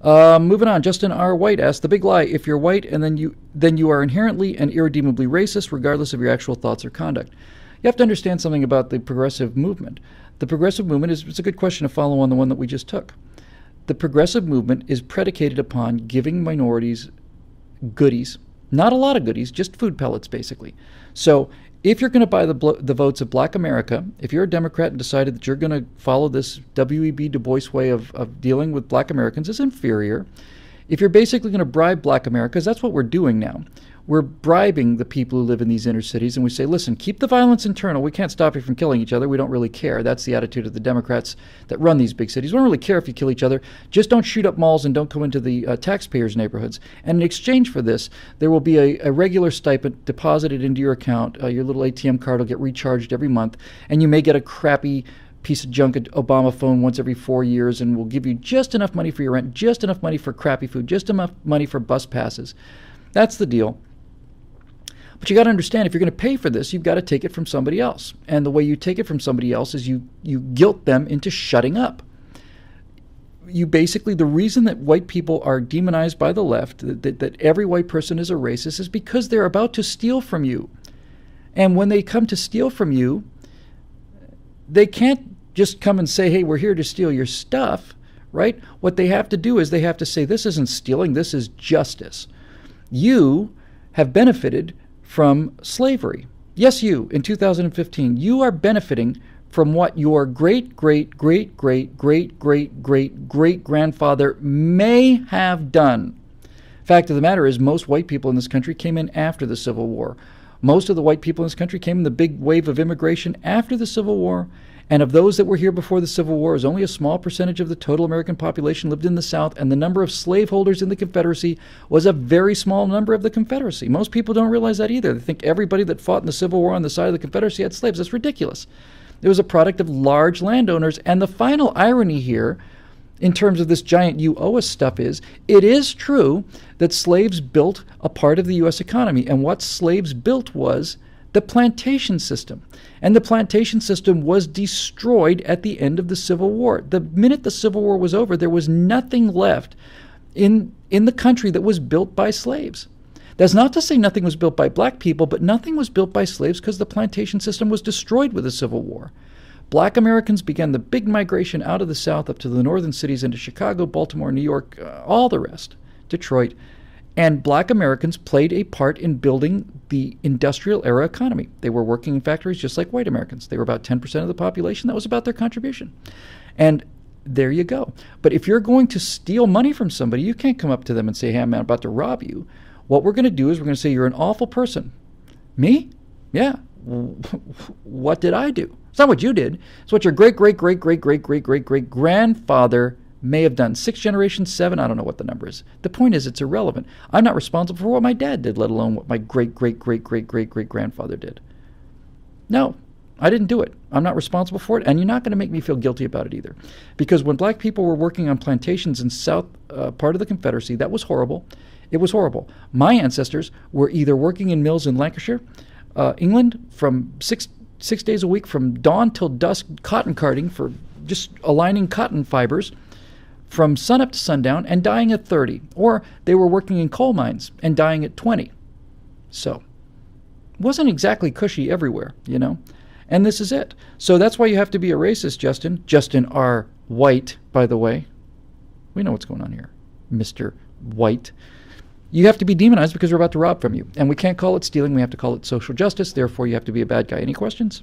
Moving on, Justin R. White asks, the big lie, if you're white and then you are inherently and irredeemably racist regardless of your actual thoughts or conduct. You have to understand something about the progressive movement. The progressive movement it's a good question to follow on the one that we just took. The progressive movement is predicated upon giving minorities goodies, not a lot of goodies, just food pellets basically. So if you're going to buy the votes of Black America, if you're a Democrat and decided that you're going to follow this W.E.B. Du Bois way of dealing with Black Americans as inferior, if you're basically going to bribe Black Americans, that's what we're doing now. We're bribing the people who live in these inner cities, and we say, listen, keep the violence internal. We can't stop you from killing each other. We don't really care. That's the attitude of the Democrats that run these big cities. We don't really care if you kill each other. Just don't shoot up malls and don't go into the taxpayers' neighborhoods. And in exchange for this, there will be a regular stipend deposited into your account. Your little ATM card will get recharged every month, and you may get a crappy piece of junk Obama phone once every 4 years, and we'll give you just enough money for your rent, just enough money for crappy food, just enough money for bus passes. That's the deal. But you got to understand, if you're going to pay for this, you've got to take it from somebody else. And the way you take it from somebody else is you guilt them into shutting up. You basically, the reason that white people are demonized by the left, that every white person is a racist, is because they're about to steal from you. And when they come to steal from you, they can't just come and say, hey, we're here to steal your stuff, right? What they have to do is they have to say, this isn't stealing, this is justice. You have benefited from slavery. Yes, you, in 2015, you are benefiting from what your great-great-great-great-great-great-great-grandfather may have done. Fact of the matter is, most white people in this country came in after the Civil War. Most of the white people in this country came in the big wave of immigration after the Civil War. And of those that were here before the Civil War, is only a small percentage of the total American population lived in the South, and the number of slaveholders in the Confederacy was a very small number of the Confederacy. Most people don't realize that either. They think everybody that fought in the Civil War on the side of the Confederacy had slaves. That's ridiculous. It was a product of large landowners. And the final irony here, in terms of this giant you owe us stuff, is it is true that slaves built a part of the U.S. economy. And what slaves built was the plantation system. And the plantation system was destroyed at the end of the Civil War. The minute the Civil War was over, there was nothing left in the country that was built by slaves. That's not to say nothing was built by black people, but nothing was built by slaves because the plantation system was destroyed with the Civil War. Black Americans began the big migration out of the South up to the northern cities into Chicago, Baltimore, New York, all the rest, Detroit. And black Americans played a part in building the industrial era economy. They were working in factories just like white Americans. They were about 10% of the population. That was about their contribution. And there you go. But if you're going to steal money from somebody, you can't come up to them and say, hey, I'm about to rob you. What we're going to do is we're going to say, you're an awful person. Me? Yeah. What did I do? It's not what you did. It's what your great-great-great-great-great-great-great-great-grandfather may have done. 6 generations, 7, I don't know what the number is. The point is, it's irrelevant. I'm not responsible for what my dad did, let alone what my great-great-great-great-great-great-grandfather did. No, I didn't do it. I'm not responsible for it, and you're not going to make me feel guilty about it either. Because when black people were working on plantations in south part of the Confederacy, that was horrible. It was horrible. My ancestors were either working in mills in Lancashire, England, from six days a week from dawn till dusk, cotton carding for just aligning cotton fibers from sunup to sundown and dying at 30. Or they were working in coal mines and dying at 20. So it wasn't exactly cushy everywhere, you know. And this is it. So that's why you have to be a racist, Justin. Justin R. White, by the way. We know what's going on here, Mr. White. You have to be demonized because we're about to rob from you. And we can't call it stealing. We have to call it social justice. Therefore, you have to be a bad guy. Any questions?